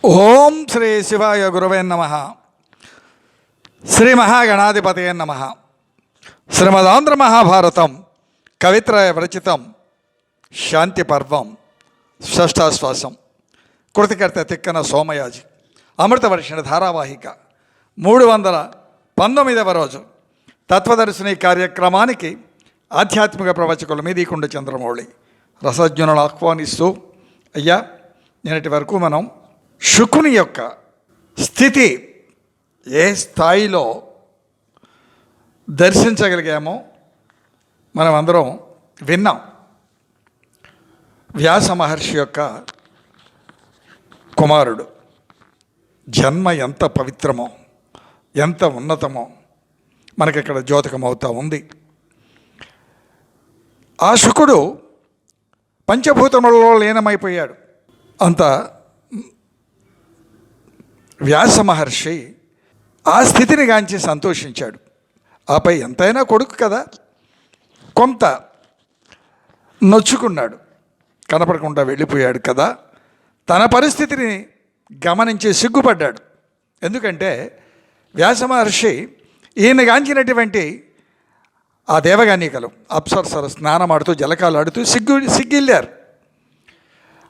ఓం శ్రీ శివాయ గురవే నమ. శ్రీ మహాగణాధిపతయ నమ. శ్రీమదాంధ్ర మహాభారతం కవిత్రయ విరచితం శాంతి పర్వం షష్ఠాశ్వాసం. కృతికర్త తిక్కన సోమయాజి. అమృతవర్షిణ ధారావాహిక 319వ రోజు తత్వదర్శిని కార్యక్రమానికి ఆధ్యాత్మిక ప్రవచకుల మీదీకుండ చంద్రమౌళి రసజ్ఞులను ఆహ్వానిస్తూ, అయ్యా, నిన్నటి వరకు మనం శుకుని యొక్క స్థితి ఏ స్థాయిలో దర్శించగలిగామో మనం అందరం విన్నాం. వ్యాస మహర్షి యొక్క కుమారుడు. జన్మ ఎంత పవిత్రమో, ఎంత ఉన్నతమో మనకిక్కడ ద్యోతకమవుతూ ఉంది. ఆ శుకుడు పంచభూతములలో లీనమైపోయాడు. అంత వ్యాస మహర్షి ఆ స్థితిని గాంచి సంతోషించాడు. ఆపై ఎంతైనా కొడుకు కదా, కొంత నొచ్చుకున్నాడు. కనపడకుండా వెళ్ళిపోయాడు కదా. తన పరిస్థితిని గమనించి సిగ్గుపడ్డాడు. ఎందుకంటే వ్యాస మహర్షి ఈయన గాంచినటువంటి ఆ దేవగానికలు అప్సరసర స్నానమాడుతూ జలకాలాడుతూ సిగ్గిల్లారు.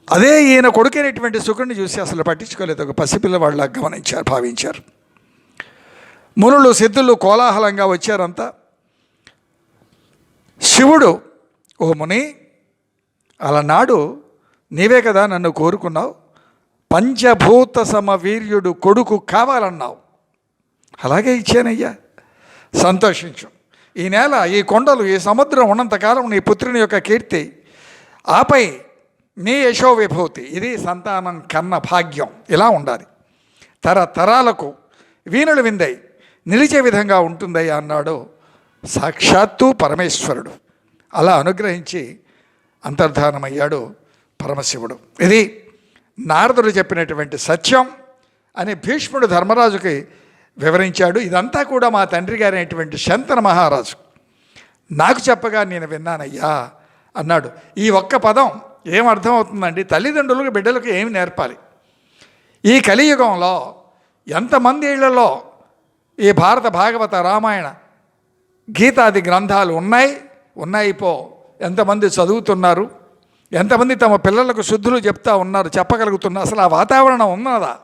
అదే ఈయన కొడుకైనటువంటి శుకుడిని చూసి అసలు పట్టించుకోలేదు. ఒక పసిపిల్లవాళ్ళ గమనించారు, భావించారు. మునులు సిద్ధులు కోలాహలంగా వచ్చారంతా. శివుడు, ఓ ముని, అలనాడు నీవే కదా నన్ను కోరుకున్నావు, పంచభూత సమవీర్యుడు కొడుకు కావాలన్నావు, అలాగే ఇచ్చానయ్యా, సంతోషించు. ఈ నేల, ఈ కొండలు, ఈ సముద్రం ఉన్నంతకాలం నీ పుత్రుని యొక్క కీర్తి, ఆపై నీ యశో విభూతి, ఇది సంతానం కన్న భాగ్యం, ఇలా ఉండాలి. తరతరాలకు వీణులు విందై నిలిచే విధంగా ఉంటుందయ్యా అన్నాడు సాక్షాత్తు పరమేశ్వరుడు. అలా అనుగ్రహించి అంతర్ధానమయ్యాడు పరమశివుడు. ఇది నారదుడు చెప్పినటువంటి సత్యం అని భీష్ముడు ధర్మరాజుకి వివరించాడు. ఇదంతా కూడా మా తండ్రి గారైనటువంటి శంతన మహారాజు నాకు చెప్పగా నేను విన్నానయ్యా అన్నాడు. ఈ ఒక్క పదం ఏమర్థమవుతుందండి? తల్లిదండ్రులకు బిడ్డలకు ఏమి నేర్పాలి? ఈ కలియుగంలో ఎంతమంది ఇళ్లలో ఈ భారత భాగవత రామాయణ గీతాది గ్రంథాలు ఉన్నాయి పో, ఎంతమంది చదువుతున్నారు, ఎంతమంది తమ పిల్లలకు శుద్ధులు చెప్తా ఉన్నారు, చెప్పగలుగుతున్నారు? అసలు ఆ వాతావరణం ఉన్నదా?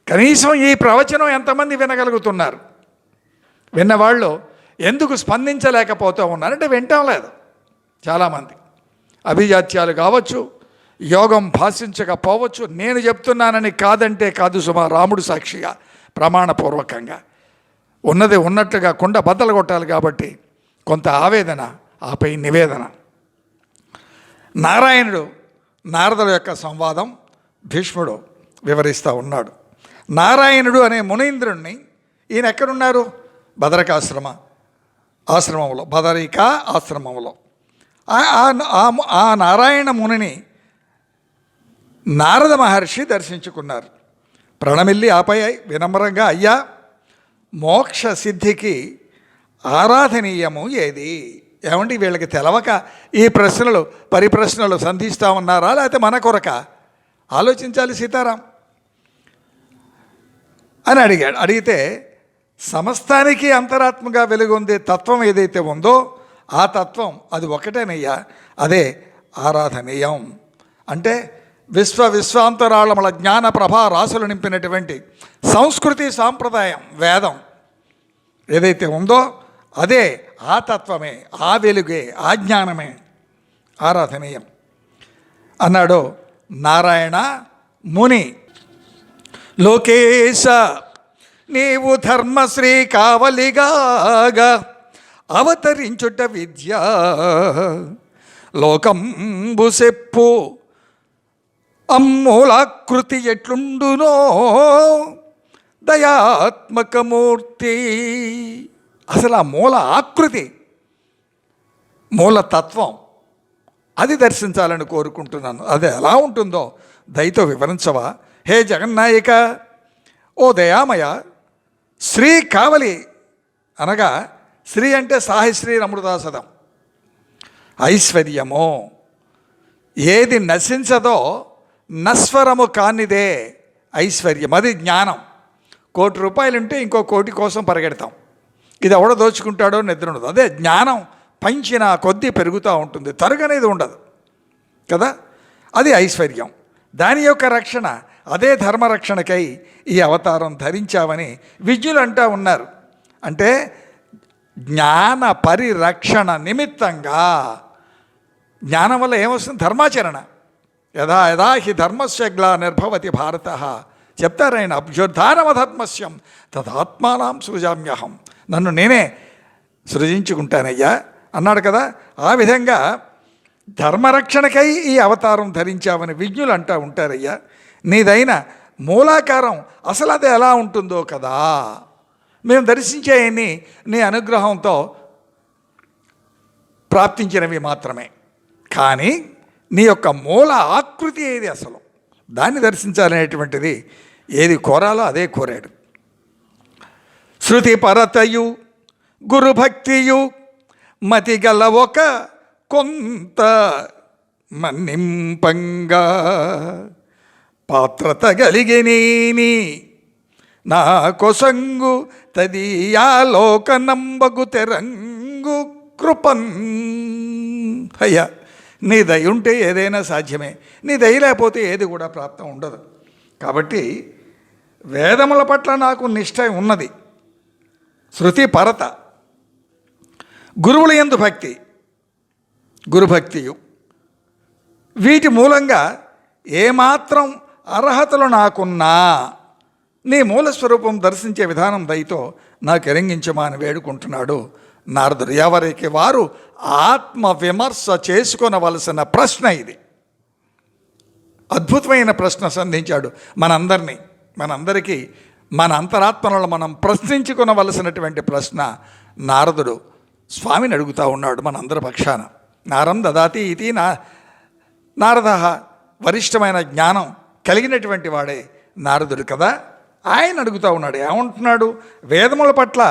కనీసం ఈ ప్రవచనం ఎంతమంది వినగలుగుతున్నారు? విన్నవాళ్ళు ఎందుకు స్పందించలేకపోతూ ఉన్నారు అంటే వింటం లేదు. చాలామంది అభిజాత్యాలు కావచ్చు, యోగం భాషించకపోవచ్చు. నేను చెప్తున్నానని కాదంటే కాదు సుమా, రాముడు సాక్షిగా ప్రమాణపూర్వకంగా ఉన్నది ఉన్నట్టుగా కుండ బద్దలు కొట్టాలి. కాబట్టి కొంత ఆవేదన, ఆపై నివేదన. నారాయణుడు నారదుల యొక్క సంవాదం భీష్ముడు వివరిస్తూ ఉన్నాడు. నారాయణుడు అనే మునీంద్రుణ్ణి, ఈయన ఎక్కడున్నారు? ఆశ్రమంలో, బదరికా ఆశ్రమంలో. ఆ నారాయణ మునిని నారద మహర్షి దర్శించుకున్నారు. ప్రణమిల్లి ఆపై వినమ్రంగా, అయ్యా, మోక్ష సిద్ధికి ఆరాధనీయము ఏది? ఏమండి, వీళ్ళకి తెలవక ఈ ప్రశ్నలు పరిప్రశ్నలు సంధిస్తూ ఉన్నారా, లేకపోతే మన కొరక? ఆలోచించాలి సీతారాం అని అడిగాడు. అడిగితే సమస్తానికి అంతరాత్మగా వెలుగొందే తత్వం ఏదైతే ఉందో ఆ తత్వం అది ఒకటేనయ్యా, అదే ఆరాధనీయం. అంటే విశ్వాంతరాళముల జ్ఞాన ప్రభా రాసులు నింపినటువంటి సంస్కృతి సాంప్రదాయం వేదం ఏదైతే ఉందో అదే, ఆ తత్వమే, ఆ వెలుగే, ఆ జ్ఞానమే ఆరాధనీయం అన్నాడు నారాయణ ముని. లోకేశ, నీవు ధర్మశ్రీ కావలిగాగా అవతరించుట విద్య, లోకంబు సెప్పు అమ్మూలాకృతి ఎట్లుండునో దయాత్మకమూర్తి. అసలు ఆ మూల ఆకృతి, మూలతత్వం అది దర్శించాలని కోరుకుంటున్నాను. అది ఎలా ఉంటుందో దయతో వివరించవా హే జగన్నాయక? ఓ దయామయ, శ్రీ కావలి అనగా శ్రీ అంటే సాహిశ్రీ అమృతాసదం, ఐశ్వర్యము. ఏది నశించదో నశ్వరము కానిదే ఐశ్వర్యం, అది జ్ఞానం. 1,00,00,000 రూపాయలు ఉంటే ఇంకో 1,00,00,000 కోసం పరిగెడతాం. ఇది ఎవడో దోచుకుంటాడో నిద్ర ఉండదు. అదే జ్ఞానం పంచిన కొద్దీ పెరుగుతూ ఉంటుంది, తరుగనేది ఉండదు కదా. అది ఐశ్వర్యం. దాని యొక్క రక్షణ, అదే ధర్మరక్షణకై ఈ అవతారం ధరించావని విజ్ఞులు అంటూ ఉన్నారు. అంటే జ్ఞాన పరిరక్షణ నిమిత్తంగా. జ్ఞానం వల్ల ఏమొస్తుంది? ధర్మాచరణ. యథా యథా హి ధర్మస్య గ్లానిర్భవతి భారత చెప్తారాయన. అభ్యుద్ధానమధర్మస్యం తదాత్మానం సృజామ్యహం. నన్ను నేనే సృజించుకుంటానయ్యా అన్నాడు కదా. ఆ విధంగా ధర్మరక్షణకై ఈ అవతారం ధరించావని విజ్ఞులు అంటూ ఉంటారయ్యా. నీదైన మూలాకారం అసలు అది ఎలా ఉంటుందో కదా. మేము దర్శించేయన్ని నీ అనుగ్రహంతో ప్రాప్తించినవి మాత్రమే. కానీ నీ యొక్క మూల ఆకృతి ఏది, అసలు దాన్ని దర్శించాలనేటువంటిది ఏది కోరాలో అదే కోరాడు. శృతి పరతయు గురుభక్తియు మతిగల ఒక కొంత మన్నింపంగా పాత్రత గలిగినేని నా కొసంగు తదియాలోకనంబగు తెరంగు కృపన్. అయ్యా, నీ దయ ఉంటే ఏదైనా సాధ్యమే, నీ దయ లేకపోతే ఏది కూడా ప్రాప్తం ఉండదు. కాబట్టి వేదముల పట్ల నాకు నిష్ఠ ఉన్నది. శృతి పరత, గురువుల యందు భక్తి, గురుభక్తియు, వీటి మూలంగా ఏమాత్రం అర్హతలు నాకున్నా నీ మూలస్వరూపం దర్శించే విధానం దయతో నాకు ఎరంగించమా అని వేడుకుంటున్నాడు నారదుడు. ఎవరికి వారు ఆత్మ విమర్శ చేసుకొనవలసిన ప్రశ్న ఇది. అద్భుతమైన ప్రశ్న సంధించాడు మనందరికీ మన అంతరాత్మలను మనం ప్రశ్నించుకొనవలసినటువంటి ప్రశ్న నారదుడు స్వామిని అడుగుతూ ఉన్నాడు మనందరి పక్షాన. నారం దదాతి ఇది నారద, వరిష్టమైన జ్ఞానం కలిగినటువంటి వాడే నారదుడు కదా. ఆయన అడుగుతూ ఉన్నాడు, ఏమంటున్నాడు? వేదముల పట్ల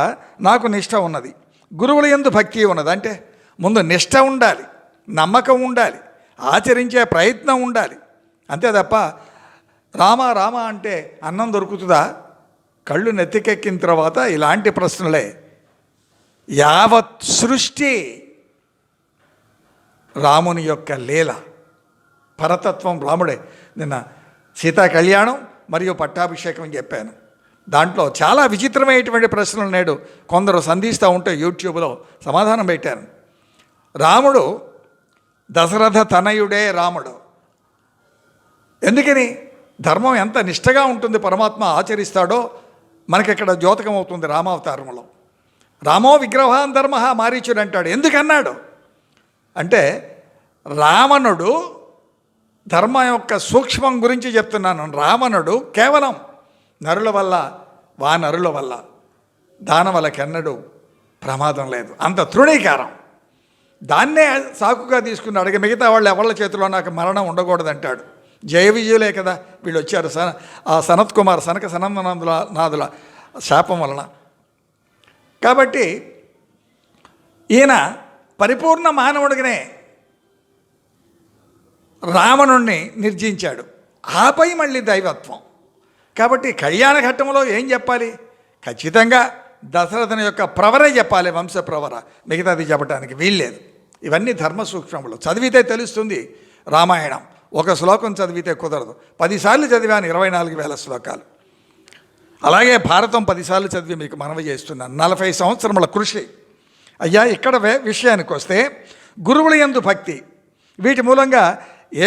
నాకు నిష్ఠ ఉన్నది, గురువుల యందు భక్తి ఉన్నది. అంటే ముందు నిష్ఠ ఉండాలి, నమ్మకం ఉండాలి, ఆచరించే ప్రయత్నం ఉండాలి. అంతే తప్ప రామ రామ అంటే అన్నం దొరుకుతుందా? కళ్ళు నెత్తికెక్కిన తర్వాత ఇలాంటి ప్రశ్నలే. యావత్ సృష్టి రాముని యొక్క లీల, పరతత్వం రాముడే. నిన్న సీతా కళ్యాణం మరియు పట్టాభిషేకం చెప్పాను. దాంట్లో చాలా విచిత్రమైనటువంటి ప్రశ్నలు నేడు కొందరు సంధిస్తూ ఉంటే యూట్యూబ్లో సమాధానం పెట్టాను. రాముడు దశరథ తనయుడే రాముడు. ఎందుకని? ధర్మం ఎంత నిష్టగా ఉంటుంది పరమాత్మ ఆచరిస్తాడో మనకిక్కడ ద్యోతకం అవుతుంది రామావతారంలో. రామో విగ్రహాన్ ధర్మ మారీచుడు అంటాడు. ఎందుకన్నాడు అంటే రావణుడు ధర్మం యొక్క సూక్ష్మం గురించి చెప్తున్నాను. రావణుడు కేవలం నరుల వల్ల, నరుల వల్ల, దానవులకెన్నడూ ప్రమాదం లేదు, అంత తృణీకారం. దాన్నే సాకుగా తీసుకున్నాడు. మిగతా వాళ్ళు ఎవళ్ళ చేతిలో నాకు మరణం ఉండకూడదంటాడు. జయ విజయులే కదా వీళ్ళు వచ్చారు. ఆ సనత్ కుమార్ సనక సనందనాథుల శాపం వలన. కాబట్టి ఈయన పరిపూర్ణ మానవుడిగానే రావణుణ్ణి నిర్జించాడు. ఆపై మళ్ళీ దైవత్వం. కాబట్టి కళ్యాణ ఘట్టంలో ఏం చెప్పాలి? ఖచ్చితంగా దశరథుని యొక్క ప్రవరే చెప్పాలి, వంశ ప్రవర. మిగతాది చెప్పడానికి వీల్లేదు. ఇవన్నీ ధర్మ సూక్ష్మములు. చదివితే తెలుస్తుంది. రామాయణం ఒక శ్లోకం చదివితే కుదరదు. 10 సార్లు చదివాను, 24,000 శ్లోకాలు. అలాగే భారతం 10 సార్లు చదివి మీకు మనవి చేస్తున్నాను. 40 సంవత్సరముల కృషి. అయ్యా, ఇక్కడ విషయానికి వస్తే గురువుల యందు భక్తి, వీటి మూలంగా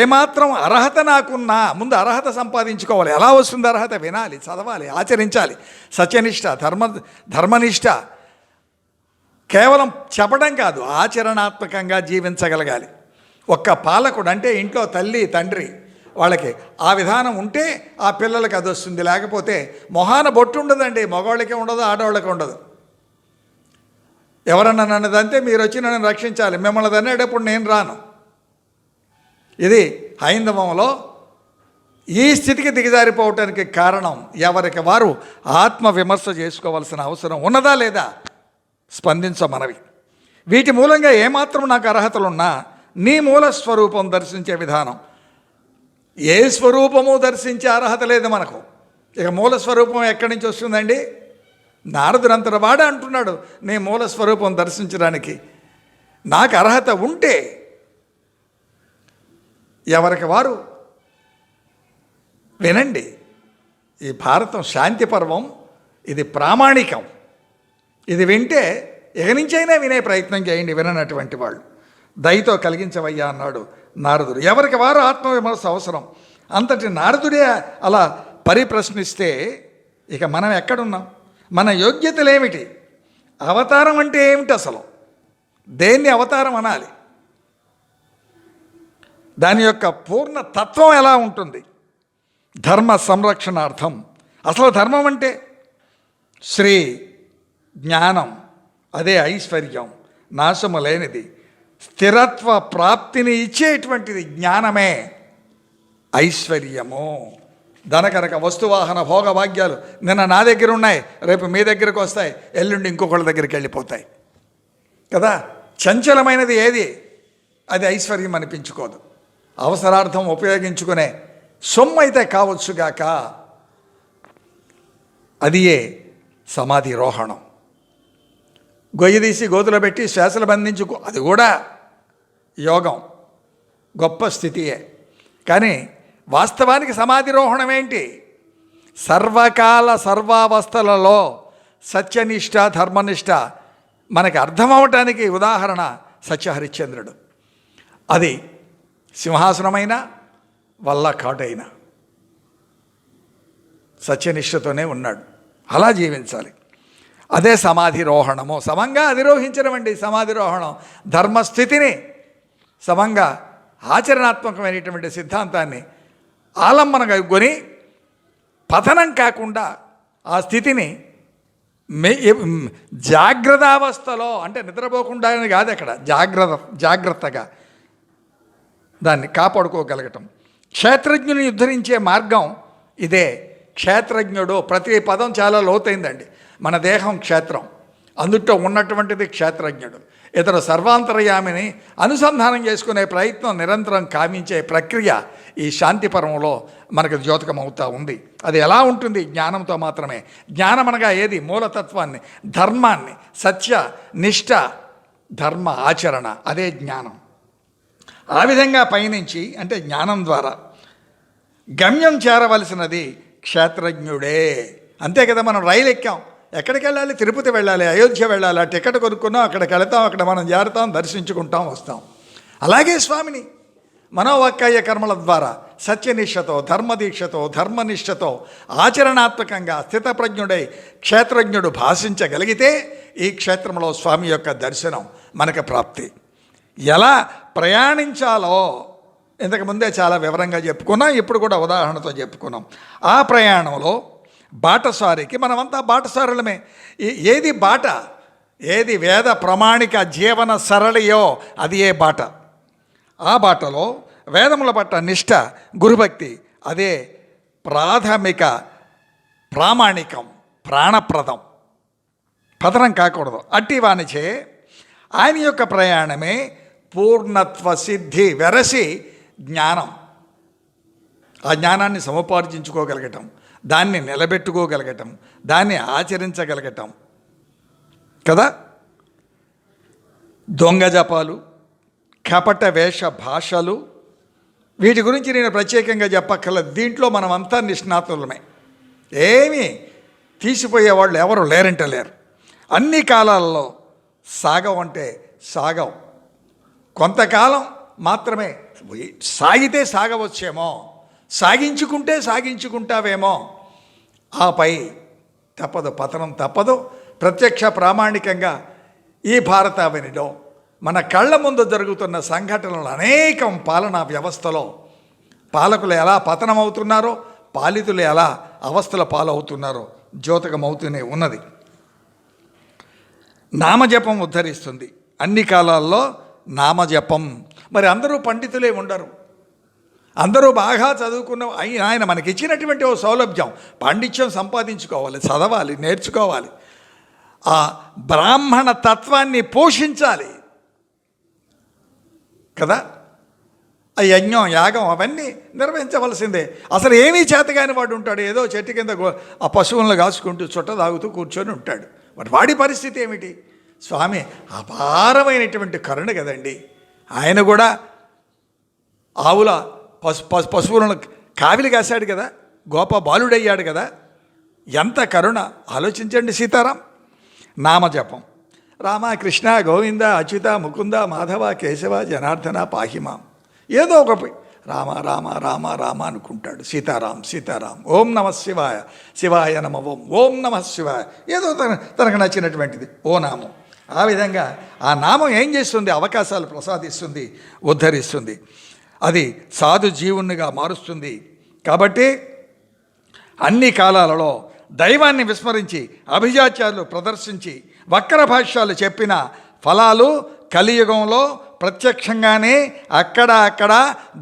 ఏమాత్రం అర్హత నాకున్నా ముందు అర్హత సంపాదించుకోవాలి. ఎలా వస్తుంది అర్హత? వినాలి, చదవాలి, ఆచరించాలి. సత్యనిష్ట, ధర్మనిష్ట. కేవలం చెప్పడం కాదు, ఆచరణాత్మకంగా జీవించగలగాలి. ఒక్క పాలకుడు అంటే ఇంట్లో తల్లి తండ్రి వాళ్ళకి ఆ విధానం ఉంటే ఆ పిల్లలకి అది వస్తుంది. లేకపోతే మొహాన బొట్టు ఉండదండి. మగవాళ్ళకే ఉండదు, ఆడవాళ్ళకి ఉండదు. ఎవరన్నా నన్నదంతే మీరు వచ్చి నన్ను రక్షించాలి, మిమ్మల్ని దన్నేటప్పుడు నేను రాను. ఇది హైందవంలో ఈ స్థితికి దిగజారిపోవటానికి కారణం ఎవరికి వారు ఆత్మ విమర్శ చేసుకోవాల్సిన అవసరం ఉన్నదా లేదా స్పందించమనవి. వీటి మూలంగా ఏమాత్రం నాకు అర్హతలున్నా నీ మూల స్వరూపం దర్శించే విధానం, ఏ స్వరూపము దర్శించే అర్హత లేదు మనకు. ఇక మూల స్వరూపం ఎక్కడి నుంచి వస్తుందండి? నారదునంతట వాడు అంటున్నాడు, నీ మూల స్వరూపం దర్శించడానికి నాకు అర్హత ఉంటే ఎవరికి వారు వినండి. ఈ భారతం శాంతి పర్వం, ఇది ప్రామాణికం. ఇది వింటే ఇక నుంచైనా వినే ప్రయత్నం చేయండి విననటువంటి వాళ్ళు. దయతో కలిగించవయ్యా అన్నాడు నారదుడు. ఎవరికి వారు ఆత్మవిమర్శ అవసరం. అంతటి నారదుడే అలా పరిప్రశ్నిస్తే ఇక మనం ఎక్కడున్నాం? మన యోగ్యతలేమిటి? అవతారం అంటే ఏమిటి అసలు? దేన్ని అవతారం అనాలి? దాని యొక్క పూర్ణ తత్వం ఎలా ఉంటుంది? ధర్మ సంరక్షణార్థం. అసలు ధర్మం అంటే శ్రీ జ్ఞానం, అదే ఐశ్వర్యం, నాశము లేనిది, స్థిరత్వ ప్రాప్తిని ఇచ్చేటువంటిది జ్ఞానమే ఐశ్వర్యము. ధనకనక వస్తువాహన భోగభాగ్యాలు నిన్న నా దగ్గర ఉన్నాయి, రేపు మీ దగ్గరకు వస్తాయి, ఎల్లుండి ఇంకొకళ్ళ దగ్గరికి వెళ్ళిపోతాయి కదా. చంచలమైనది ఏది? అది ఐశ్వర్యం అనిపించుకోదు. అవసరార్థం ఉపయోగించుకునే సొమ్ము అయితే కావచ్చుగాక, అది ఏ సమాధి రోహణం. గొయ్యి తీసి గోతులో పెట్టి శ్వాసలు బంధించు, అది కూడా యోగం, గొప్ప స్థితియే. కానీ వాస్తవానికి సమాధి రోహణం ఏంటి? సర్వకాల సర్వావస్థలలో సత్యనిష్ట ధర్మనిష్ట మనకి అర్థమవటానికి ఉదాహరణ సత్యహరిశ్చంద్రుడు. అది సింహాసనమైన వల్ల కాటైనా సత్యనిష్టతోనే ఉన్నాడు. అలా జీవించాలి. అదే సమాధి రోహణము. సమంగా అధిరోహించడం అండి సమాధి రోహణం. ధర్మస్థితిని సమంగా ఆచరణాత్మకమైనటువంటి సిద్ధాంతాన్ని ఆలంబనగా కొని పతనం కాకుండా ఆ స్థితిని జాగ్రత్తావస్థలో, అంటే నిద్రపోకుండా కాదు, అక్కడ జాగ్రత్తగా దాన్ని కాపాడుకోగలగటం. క్షేత్రజ్ఞుని ఉద్ధరించే మార్గం ఇదే. క్షేత్రజ్ఞుడు, ప్రతి పదం చాలా లోతైందండి. మన దేహం క్షేత్రం, అందుట్లో ఉన్నటువంటిది క్షేత్రజ్ఞుడు. ఇతర సర్వాంతర్యామిని అనుసంధానం చేసుకునే ప్రయత్నం నిరంతరం కామించే ప్రక్రియ ఈ శాంతి పర్వంలో మనకు ద్యోతకమవుతూ ఉంది. అది ఎలా ఉంటుంది? జ్ఞానంతో మాత్రమే. జ్ఞానం అనగా ఏది? మూలతత్వాన్ని, ధర్మాన్ని, సత్య నిష్ట, ధర్మ ఆచరణ, అదే జ్ఞానం. ఆ విధంగా పయనించి, అంటే జ్ఞానం ద్వారా గమ్యం చేరవలసినది క్షేత్రజ్ఞుడే. అంతే కదా. మనం రైలు ఎక్కాం, ఎక్కడికి వెళ్ళాలి? తిరుపతి వెళ్ళాలి, అయోధ్య వెళ్ళాలి. ఆ టికెట్ కొనుక్కున్నాం, అక్కడికి వెళతాం, అక్కడ మనం చేరుతాం, దర్శించుకుంటాం, వస్తాం. అలాగే స్వామిని మనోవాక్కాయ కర్మల ద్వారా సత్యనిష్టతో, ధర్మదీక్షతో, ధర్మనిష్టతో ఆచరణాత్మకంగా స్థితప్రజ్ఞుడై క్షేత్రజ్ఞుడు భాషించగలిగితే ఈ క్షేత్రంలో స్వామి యొక్క దర్శనం మనకు ప్రాప్తి. ఎలా ప్రయాణించాలో ఇంతకుముందే చాలా వివరంగా చెప్పుకున్నాం, ఇప్పుడు కూడా ఉదాహరణతో చెప్పుకున్నాం. ఆ ప్రయాణంలో బాటసారికి మనమంతా బాటసారులమే. ఏది బాట? ఏది వేద ప్రామాణిక జీవన సరళియో అది ఏ బాట. ఆ బాటలో వేదముల పట్ల నిష్ట, గురుభక్తి, అదే ప్రాథమిక ప్రామాణికం, ప్రాణప్రదం, పతనం కాకూడదు. అట్టి వానిచే ఆయన యొక్క ప్రయాణమే పూర్ణత్వ సిద్ధి వెరసి జ్ఞానం. ఆ జ్ఞానాన్ని సముపార్జించుకోగలగటం, దాన్ని నిలబెట్టుకోగలగటం, దాన్ని ఆచరించగలగటం కదా. దొంగ జపాలు, కపట వేష భాషలు, వీటి గురించి నేను ప్రత్యేకంగా చెప్పక్కర్లేదు. దీంట్లో మనమంతా నిష్ణాతులమే. ఏమీ తీసిపోయేవాళ్ళు ఎవరు లేరంటే లేరు. అన్ని కాలాల్లో సాగవంటే సాగవు. కొంతకాలం మాత్రమే సాగితే సాగవచ్చేమో, సాగించుకుంటే సాగించుకుంటావేమో, ఆపై తప్పదు, పతనం తప్పదు. ప్రత్యక్ష ప్రామాణికంగా ఈ భారతావనిలో మన కళ్ళ ముందు జరుగుతున్న సంఘటనలు అనేకం. పాలనా వ్యవస్థలో పాలకులు ఎలా పతనమవుతున్నారో, పాలితులు ఎలా అవస్థల పాలవుతున్నారో ద్యోతకమవుతూనే ఉన్నది. నామజపం ఉద్ధరిస్తుంది. అన్ని కాలాల్లో నామజపం. మరి అందరూ పండితులే ఉండరు, అందరూ బాగా చదువుకున్న ఆయన మనకిచ్చినటువంటి ఓ సౌలభ్యం. పాండిత్యం సంపాదించుకోవాలి, చదవాలి, నేర్చుకోవాలి, ఆ బ్రాహ్మణ తత్వాన్ని పోషించాలి కదా. ఆ యజ్ఞం యాగం అవన్నీ నిర్వహించవలసిందే. అసలు ఏమీ చేతగాని వాడు ఉంటాడు, ఏదో చెట్టు కింద ఆ పశువులను కాసుకుంటూ చుట్ట తాగుతూ కూర్చొని ఉంటాడు. మరి వాడి పరిస్థితి ఏమిటి? స్వామి అపారమైనటువంటి కరుణ కదండి. ఆయన కూడా ఆవుల పశువులను కావిలి కాశాడు కదా, గోప బాలుడయ్యాడు కదా, ఎంత కరుణ ఆలోచించండి. సీతారాం నామజపం, రామ కృష్ణ గోవింద అచ్యుత ముకుంద మాధవ కేశవ జనార్దన పాహిమాం, ఏదో ఒక రామ రామ రామ రామ అనుకుంటాడు. సీతారాం సీతారాం, ఓం నమ శివాయ శివాయ నమ ఓం, ఓం నమ శివాయ, ఏదో తనకు నచ్చినటువంటిది ఓ నామం. ఆ విధంగా ఆ నామం ఏం చేస్తుంది? అవకాశాలు ప్రసాదిస్తుంది, ఉద్ధరిస్తుంది, అది సాధు జీవునిగా మారుస్తుంది. కాబట్టి అన్ని కాలాలలో దైవాన్ని విస్మరించి అభిజాత్యాలు ప్రదర్శించి వక్ర భాష్యాలు చెప్పిన ఫలాలు కలియుగంలో ప్రత్యక్షంగానే అక్కడ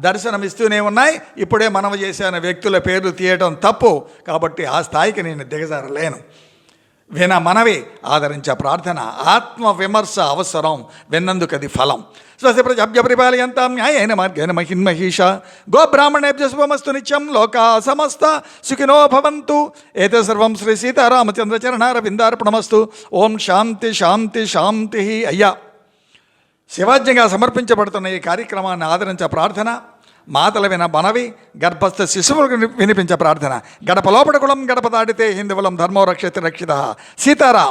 దర్శనమిస్తూనే ఉన్నాయి. ఇప్పుడే మనం చేసిన వ్యక్తుల పేర్లు తీయటం తప్పు, కాబట్టి ఆ స్థాయికి నేను దిగజారలేను. మనవి ఆదరించే ప్రార్థన, ఆత్మ విమర్శ అవసరం, విన్నందుకు అది ఫలం. స్వస్తి ప్రజాభ్య పరిపాలయంతాం న్యాయేన మార్గేణ మహిన్మహీష గోబ్రాహ్మణేభ్యో శుభమస్తు నిత్యం లోకా సమస్త సుఖినో భవంతు. ఏతే సర్వం శ్రీ సీతారామచంద్రచరణారవిందార్పణమస్తు. ఓం శాంతి శాంతి శాంతి. అయ్యా, శివాజ్ఞగా సమర్పించబడుతున్న ఈ కార్యక్రమాన్ని ఆదరించే ప్రార్థన, మాతల విన మనవి, గర్భస్థ శిశువులకు వినిపించే ప్రార్థన. గడప లోపల కులం గడప దాటితే హిందువులం ధర్మో రక్షిత రక్షిత. సీతారాం.